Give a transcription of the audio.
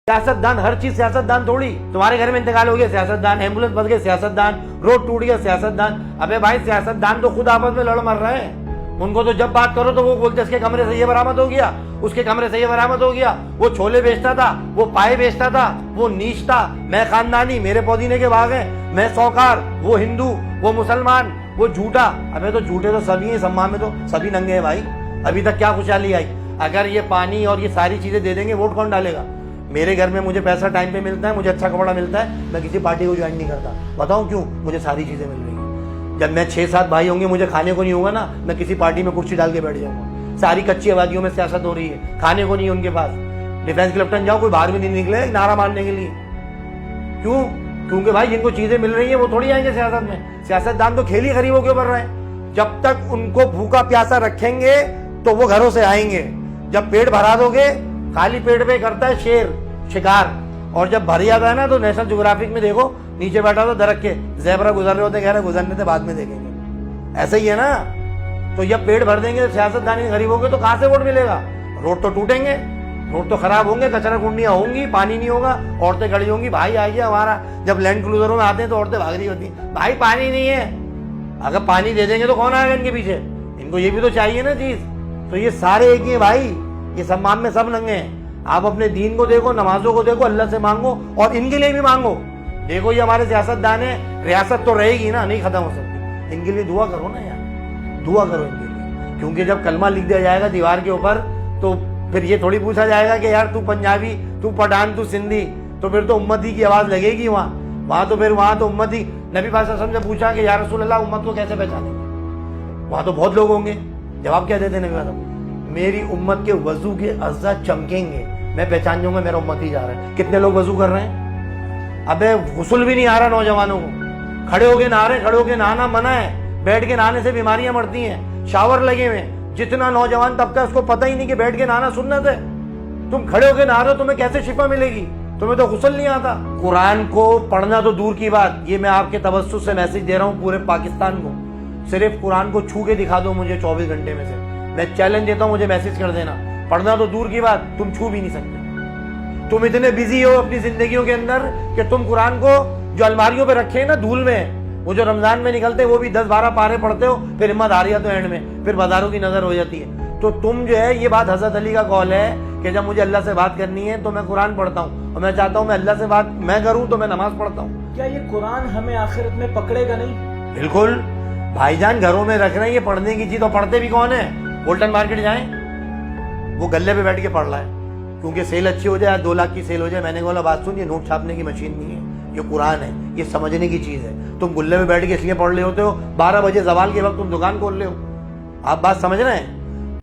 सियासतदान हर चीज सियासतदान थोड़ी। तुम्हारे घर में इंतकाल हो गया सियासतदान, एम्बुलेंस बच गए सियासतदान, रोड टूट गया सियासतदान। अबे भाई सियासतदान तो खुद आपस में लड़ मर रहे हैं। उनको तो जब बात करो तो वो बोलते इसके कमरे से ये बरामद हो गया, उसके कमरे से ये बरामद हो गया, वो छोले बेचता था, वो पाए बेचता था, वो नीच था, मैं खानदानी, मेरे पौधीने के बाग हैं, मैं सौकार, वो हिंदू, वो मुसलमान, वो झूठा। अबे तो झूठे तो सभी हैं, सम्मान में तो सभी नंगे हैं भाई। अभी तक क्या खुशहाली आई? अगर ये पानी और ये सारी चीजें दे देंगे वोट कौन डालेगा? मेरे घर में मुझे पैसा टाइम पे मिलता है, मुझे अच्छा कपड़ा मिलता है, मैं किसी पार्टी को ज्वाइन नहीं करता। बताऊं क्यों? मुझे सारी चीजें मिल रही हैं। जब मैं 6-7 भाई होंगे, मुझे खाने को नहीं होगा ना, मैं किसी पार्टी में कुर्सी डाल के बैठ जाऊंगा। सारी कच्ची आबादियों में सियासत हो रही है, खाने को नहीं है उनके पास। डिफेंस क्लिफ्टन जाओ, कोई बाहर भी नहीं निकले नारा मारने के लिए। क्यों? क्योंकि भाई जिनको चीजें मिल रही है वो थोड़ी आएंगे सियासत में। सियासतदान तो खेल ही गरीबों के ऊपर रहे हैं। जब तक उनको भूखा प्यासा रखेंगे तो वो घरों से आएंगे। जब पेट भरा दोगे, खाली पेट पे करता है शेर शिकार, और जब भर जाता है ना तो नेशनल ज्योग्राफिक में देखो, नीचे बैठा तो दरख्त के ज़ेबरा गुजर रहे होते, कह रहे गुजरने से बाद में देखेंगे। ऐसा ही है ना। तो जब पेट भर देंगे सियासतदानी गरीबों के, तो कहां से वोट मिलेगा? रोड तो टूटेंगे, रोड तो खराब होंगे, कचरा कुंडियां होंगी, पानी नहीं होगा, औरतें खड़ी होंगी। भाई आ गया हमारा, जब लैंड क्रूजरों में आते हैं तो औरतें भाग रही होती हैं, भाई पानी नहीं है। अगर पानी दे देंगे तो कौन आएगा इनके पीछे? इनको ये भी तो चाहिए ना चीज। तो ये सारे एक ही है भाई, ये सम्मान में सब नंगे हैं। आप अपने दीन को देखो, नमाजों को देखो, अल्लाह से मांगो और इनके लिए भी मांगो। देखो ये हमारे सियासतदान है, रियासत तो रहेगी ना, नहीं खत्म हो सकती। इनके लिए दुआ करो ना यार, दुआ करो इनके लिए। क्योंकि जब कलमा लिख दिया जाएगा दीवार के ऊपर, तो फिर ये थोड़ी पूछा जाएगा कि यार तू पंजाबी, तू पठान, तू सिंधी, तो फिर तो उम्मती की आवाज लगेगी वहां तो फिर वहां तो उम्मती। नबी पाक सल्लल्लाहु अलैहि वसल्लम से पूछा कि या रसूल अल्लाह उम्मत को कैसे पहचानेंगे? वहां तो बहुत लोग होंगे। जवाब क्या देते नबी पाक? मेरी उम्मत के वजू के अज़्ज़ा चमकेंगे, मैं पहचान जाऊंगा मेरा उम्मती जा रहा है। कितने लोग वजू कर रहे हैं? अबे गुस्ल भी नहीं आ रहा नौजवानों को, खड़े होके नहा रहे। खड़े होके नहाना मना है, बैठ के नहाने से बीमारियां मरती हैं। शावर लगे हुए, जितना नौजवान तबका उसको पता ही नहीं कि बैठ के नहाना सुन्नत है। तुम खड़े होके नहा रहे हो, तुम्हें कैसे शिफा मिलेगी? तुम्हें तो गुस्ल नहीं आता। कुरान को पढ़ना तो दूर की बात, ये मैं आपके तवज्जुह से मैसेज दे रहा हूँ पूरे पाकिस्तान को। सिर्फ कुरान को छू के दिखा दो मुझे 24 घंटे में से, मैं चैलेंज देता हूँ, मुझे मैसेज कर देना। पढ़ना तो दूर की बात, तुम छू भी नहीं सकते। तुम इतने बिजी हो अपनी जिंदगियों के अंदर कि तुम कुरान को जो अलमारियों पे रखे हैं ना धूल में, वो जो रमजान में निकलते हैं वो भी 10-12 पारे पढ़ते हो, फिर हिम्मत आ रही है तो एंड में फिर बाजारों की नजर हो जाती है। तो तुम जो है, ये बात हजरत अली का कौल है कि जब मुझे अल्लाह से बात करनी है तो मैं कुरान पढ़ता हूँ, और मैं चाहता हूँ मैं अल्लाह से बात मैं करूँ तो मैं नमाज पढ़ता हूँ। क्या ये कुरान हमें आखिरत में पकड़ेगा नहीं? बिल्कुल भाईजान, घरों में रख रहे हैं ये पढ़ने की चीज। और पढ़ते भी कौन है? बोल्टन मार्केट जाएं, वो गले पे बैठ के पढ़ रहा है क्योंकि सेल अच्छी हो जाए, 2 लाख की सेल हो जाए। मैंने बोला बात सुन, ये नोट छापने की मशीन नहीं है, ये कुरान है, ये समझने की चीज है। तुम गुल्ले पे बैठ के इसलिए पढ़ रहे होते हो, 12 बजे ज़वाल के वक्त तुम दुकान खोल रहे हो। आप बात समझ रहे हैं?